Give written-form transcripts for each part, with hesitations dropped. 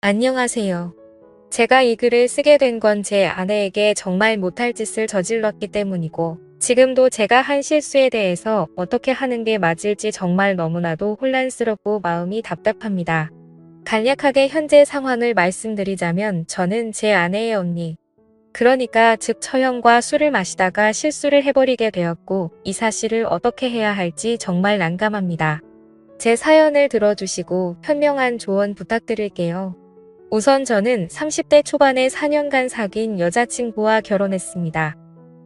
안녕하세요. 제가 이 글을 쓰게 된 건 제 아내에게 정말 못할 짓을 저질렀기 때문이고, 지금도 제가 한 실수에 대해서 어떻게 하는 게 맞을지 정말 너무나도 혼란스럽고 마음이 답답합니다. 간략하게 현재 상황을 말씀드리자면 저는 제 아내의 언니, 그러니까 즉 처형과 술을 마시다가 실수를 해버리게 되었고, 이 사실을 어떻게 해야 할지 정말 난감합니다. 제 사연을 들어주시고 현명한 조언 부탁드릴게요. 우선 저는 30대 초반에 4년간 사귄 여자친구와 결혼했습니다.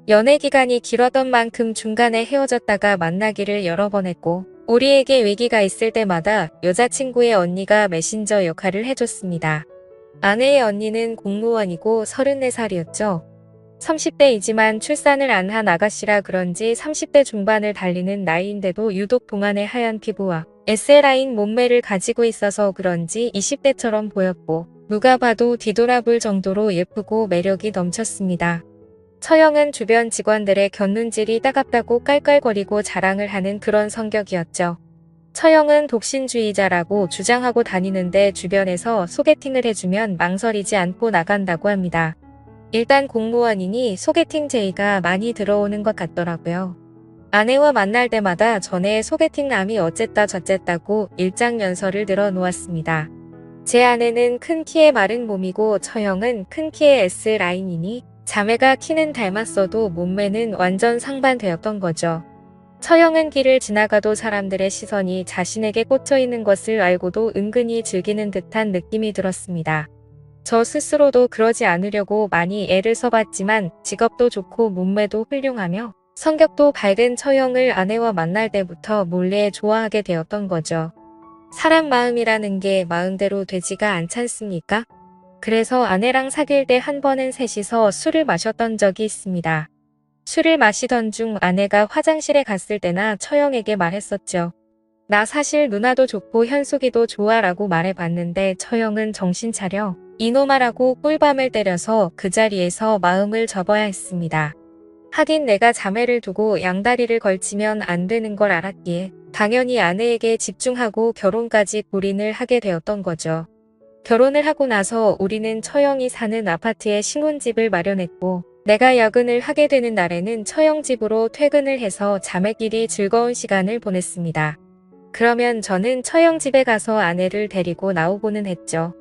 연애 기간이 길었던 만큼 중간에 헤어졌다가 만나기를 여러 번 했고, 우리에게 위기가 있을 때마다 여자친구의 언니가 메신저 역할을 해줬습니다. 아내의 언니는 공무원이고 34살이었죠. 30대이지만 출산을 안 한 아가씨라 그런지 30대 중반을 달리는 나이인데도 유독 동안의 하얀 피부와 S라인 몸매를 가지고 있어서 그런지 20대처럼 보였고, 누가 봐도 뒤돌아볼 정도로 예쁘고 매력이 넘쳤습니다. 처형은 주변 직원들의 곁눈질이 따갑다고 깔깔거리고 자랑을 하는 그런 성격이었죠. 처형은 독신주의자라고 주장하고 다니는데 주변에서 소개팅을 해주면 망설이지 않고 나간다고 합니다. 일단 공무원이니 소개팅 제의가 많이 들어오는 것 같더라고요. 아내와 만날 때마다 전에 소개팅남이 어쨌다 저쨌다고 일장연설을 늘어놓았습니다. 제 아내는 큰 키에 마른 몸이고 처형은 큰 키에 S라인이니 자매가 키는 닮았어도 몸매는 완전 상반되었던 거죠. 처형은 길을 지나가도 사람들의 시선이 자신에게 꽂혀 있는 것을 알고도 은근히 즐기는 듯한 느낌이 들었습니다. 저 스스로도 그러지 않으려고 많이 애를 써봤지만 직업도 좋고 몸매도 훌륭하며 성격도 밝은 처형을 아내와 만날 때부터 몰래 좋아하게 되었던 거죠. 사람 마음이라는 게 마음대로 되지가 않잖습니까? 그래서 아내랑 사귈 때 한 번은 셋이서 술을 마셨던 적이 있습니다. 술을 마시던 중 아내가 화장실에 갔을 때나 처형에게 말했었죠. 나 사실 누나도 좋고 현숙이도 좋아 라고 말해봤는데 처형은 정신 차려 이놈아라고 꿀밤을 때려서 그 자리에서 마음을 접어야 했습니다. 하긴 내가 자매를 두고 양다리를 걸치면 안 되는 걸 알았기에 당연히 아내에게 집중하고 결혼까지 골인을 하게 되었던 거죠. 결혼을 하고 나서 우리는 처형이 사는 아파트에 신혼집을 마련했고, 내가 야근을 하게 되는 날에는 처형 집으로 퇴근을 해서 자매끼리 즐거운 시간을 보냈습니다. 그러면 저는 처형 집에 가서 아내를 데리고 나오고는 했죠.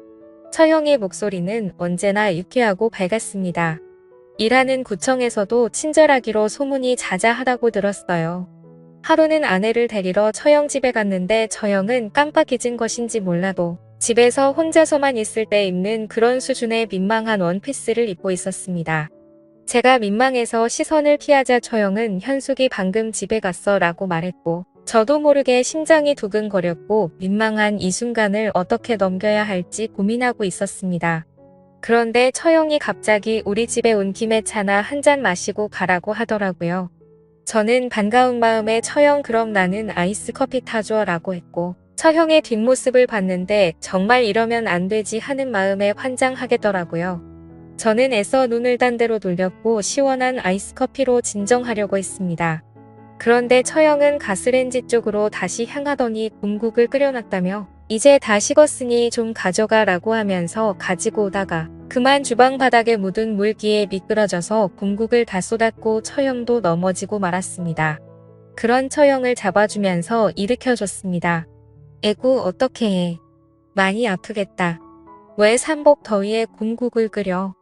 처형의 목소리는 언제나 유쾌하고 밝았습니다. 일하는 구청에서도 친절하기로 소문이 자자하다고 들었어요. 하루는 아내를 데리러 처형 집에 갔는데 처형은 깜빡 잊은 것인지 몰라도 집에서 혼자서만 있을 때 입는 그런 수준의 민망한 원피스를 입고 있었습니다. 제가 민망해서 시선을 피하자 처형은 현숙이 방금 집에 갔어 라고 말했고, 저도 모르게 심장이 두근거렸고 민망한 이 순간을 어떻게 넘겨야 할지 고민하고 있었습니다. 그런데 처형이 갑자기 우리 집에 온 김에 차나 한 잔 마시고 가라고 하더라고요. 저는 반가운 마음에 처형 그럼 나는 아이스 커피 타줘 라고 했고, 처형의 뒷모습을 봤는데 정말 이러면 안 되지 하는 마음에 환장하겠더라고요. 저는 애써 눈을 딴 데로 돌렸고 시원한 아이스 커피로 진정하려고 했습니다. 그런데 처형은 가스레인지 쪽으로 다시 향하더니 곰국을 끓여놨다며 이제 다 식었으니 좀 가져가 라고 하면서 가지고 오다가 그만 주방 바닥에 묻은 물기에 미끄러져서 곰국을 다 쏟았고 처형도 넘어지고 말았습니다. 그런 처형을 잡아주면서 일으켜줬습니다. 에구 어떡해 해. 많이 아프겠다. 왜 삼복 더위에 곰국을 끓여.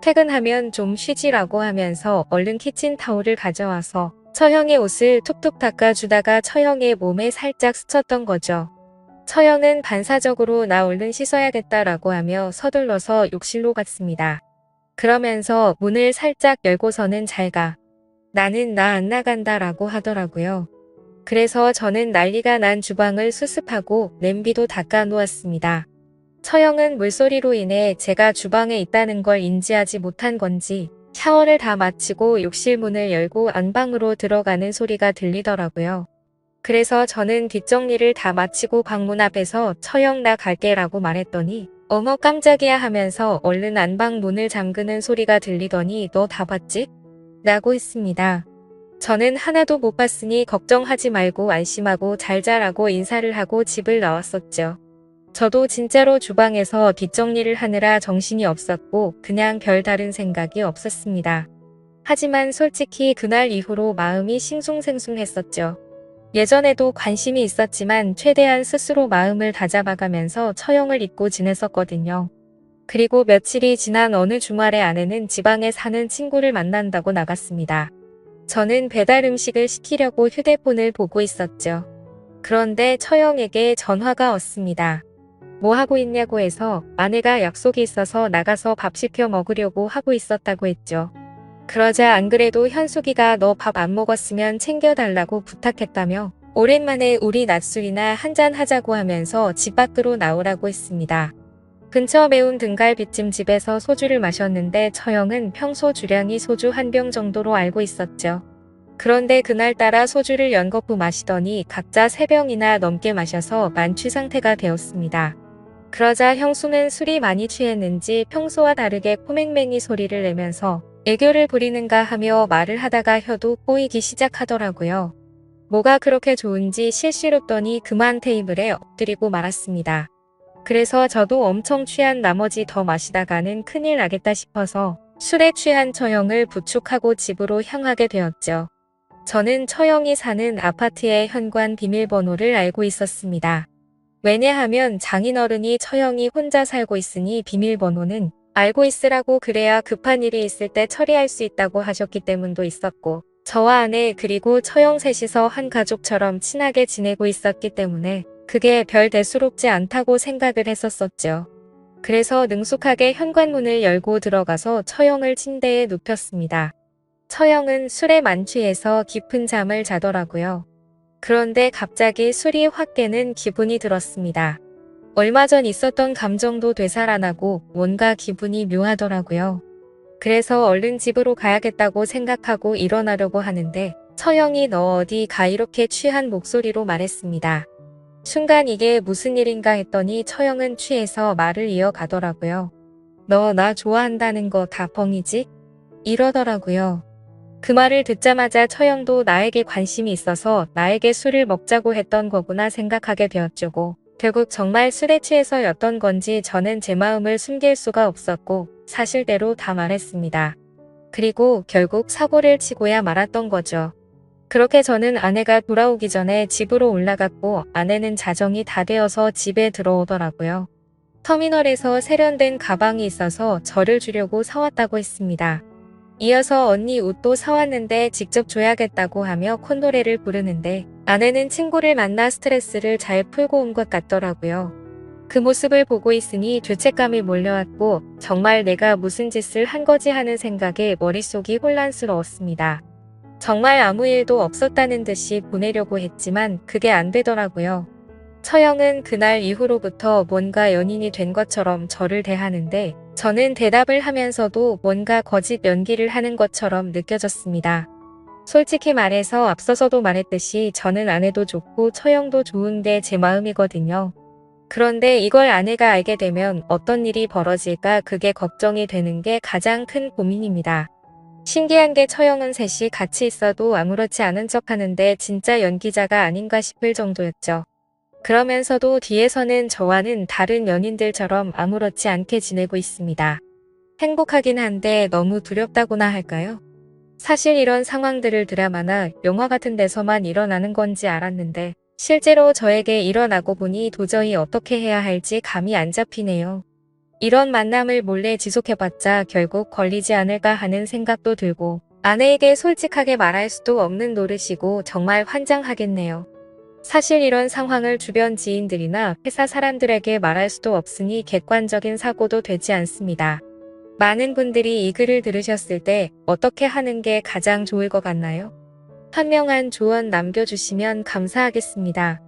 퇴근하면 좀 쉬지라고 하면서 얼른 키친타올을 가져와서 처형의 옷을 툭툭 닦아주다가 처형의 몸에 살짝 스쳤던 거죠. 처형은 반사적으로 나 얼른 씻어야겠다라고 하며 서둘러서 욕실로 갔습니다. 그러면서 문을 살짝 열고서는 잘 가. 나는 나 안 나간다 라고 하더라고요. 그래서 저는 난리가 난 주방을 수습하고 냄비도 닦아 놓았습니다. 처형은 물소리로 인해 제가 주방에 있다는 걸 인지하지 못한 건지 샤워를 다 마치고 욕실 문을 열고 안방으로 들어가는 소리가 들리더라고요. 그래서 저는 뒷정리를 다 마치고 방문 앞에서 처형 나 갈게 라고 말했더니 어머 깜짝이야 하면서 얼른 안방 문을 잠그는 소리가 들리더니 너 다 봤지? 라고 했습니다. 저는 하나도 못 봤으니 걱정하지 말고 안심하고 잘 자라고 인사를 하고 집을 나왔었죠. 저도 진짜로 주방에서 뒷정리를 하느라 정신이 없었고 그냥 별다른 생각이 없었습니다. 하지만 솔직히 그날 이후로 마음이 싱숭생숭했었죠. 예전에도 관심이 있었지만 최대한 스스로 마음을 다잡아가면서 처형을 잊고 지냈었거든요. 그리고 며칠이 지난 어느 주말에 아내는 지방에 사는 친구를 만난다고 나갔습니다. 저는 배달 음식을 시키려고 휴대폰을 보고 있었죠. 그런데 처형에게 전화가 왔습니다. 뭐 하고 있냐고 해서 아내가 약속이 있어서 나가서 밥 시켜 먹으려고 하고 있었다고 했죠. 그러자 안 그래도 현숙이가 너 밥 안 먹었으면 챙겨달라고 부탁했다며 오랜만에 우리 낮술이나 한잔 하자고 하면서 집 밖으로 나오라고 했습니다. 근처 매운 등갈비찜 집에서 소주를 마셨는데 처형은 평소 주량이 소주 한 병 정도로 알고 있었죠. 그런데 그날따라 소주를 연거푸 마시더니 각자 3병이나 넘게 마셔서 만취 상태가 되었습니다. 그러자 형수는 술이 많이 취했는지 평소와 다르게 코맹맹이 소리를 내면서 애교를 부리는가 하며 말을 하다가 혀도 꼬이기 시작하더라고요. 뭐가 그렇게 좋은지 실시롭더니 그만 테이블에 엎드리고 말았습니다. 그래서 저도 엄청 취한 나머지 더 마시다가는 큰일 나겠다 싶어서 술에 취한 처형을 부축하고 집으로 향하게 되었죠. 저는 처형이 사는 아파트의 현관 비밀번호를 알고 있었습니다. 왜냐하면 장인어른이 처형이 혼자 살고 있으니 비밀번호는 알고 있으라고 그래야 급한 일이 있을 때 처리할 수 있다고 하셨기 때문도 있었고 저와 아내 그리고 처형 셋이서 한 가족처럼 친하게 지내고 있었기 때문에 그게 별 대수롭지 않다고 생각을 했었었죠. 그래서 능숙하게 현관문을 열고 들어가서 처형을 침대에 눕혔습니다. 처형은 술에 만취해서 깊은 잠을 자더라고요. 그런데 갑자기 술이 확 깨는 기분이 들었습니다. 얼마 전 있었던 감정도 되살아나고 뭔가 기분이 묘하더라고요. 그래서 얼른 집으로 가야겠다고 생각하고 일어나려고 하는데 처형이 너 어디 가 이렇게 취한 목소리로 말했습니다. 순간 이게 무슨 일인가 했더니 처형은 취해서 말을 이어가더라고요. 너 나 좋아한다는 거 다 뻥이지? 이러더라고요. 그 말을 듣자마자 처형도 나에게 관심이 있어서 나에게 술을 먹자고 했던 거구나 생각하게 되었죠. 결국 정말 술에 취해서였던 건지 저는 제 마음을 숨길 수가 없었고 사실대로 다 말했습니다. 그리고 결국 사고를 치고야 말았던 거죠. 그렇게 저는 아내가 돌아오기 전에 집으로 올라갔고 아내는 자정이 다 되어서 집에 들어오더라고요. 터미널에서 세련된 가방이 있어서 저를 주려고 사왔다고 했습니다. 이어서 언니 옷도 사왔는데 직접 줘야겠다고 하며 콧노래를 부르는데 아내는 친구를 만나 스트레스를 잘 풀고 온 것 같더라고요. 그 모습을 보고 있으니 죄책감이 몰려왔고 정말 내가 무슨 짓을 한 거지 하는 생각에 머릿속이 혼란스러웠습니다. 정말 아무 일도 없었다는 듯이 보내려고 했지만 그게 안 되더라고요. 처형은 그날 이후로부터 뭔가 연인이 된 것처럼 저를 대하는데 저는 대답을 하면서도 뭔가 거짓 연기를 하는 것처럼 느껴졌습니다. 솔직히 말해서 앞서서도 말했듯이 저는 아내도 좋고 처형도 좋은데 제 마음이거든요. 그런데 이걸 아내가 알게 되면 어떤 일이 벌어질까 그게 걱정이 되는 게 가장 큰 고민입니다. 신기한 게 처형은 셋이 같이 있어도 아무렇지 않은 척 하는데 진짜 연기자가 아닌가 싶을 정도였죠. 그러면서도 뒤에서는 저와는 다른 연인들처럼 아무렇지 않게 지내고 있습니다. 행복하긴 한데 너무 두렵다고나 할까요? 사실 이런 상황들을 드라마나 영화 같은 데서만 일어나는 건지 알았는데 실제로 저에게 일어나고 보니 도저히 어떻게 해야 할지 감이 안 잡히네요. 이런 만남을 몰래 지속해봤자 결국 걸리지 않을까 하는 생각도 들고 아내에게 솔직하게 말할 수도 없는 노릇이고 정말 환장하겠네요. 사실 이런 상황을 주변 지인들이나 회사 사람들에게 말할 수도 없으니 객관적인 사고도 되지 않습니다. 많은 분들이 이 글을 들으셨을 때 어떻게 하는 게 가장 좋을 것 같나요? 현명한 조언 남겨주시면 감사하겠습니다.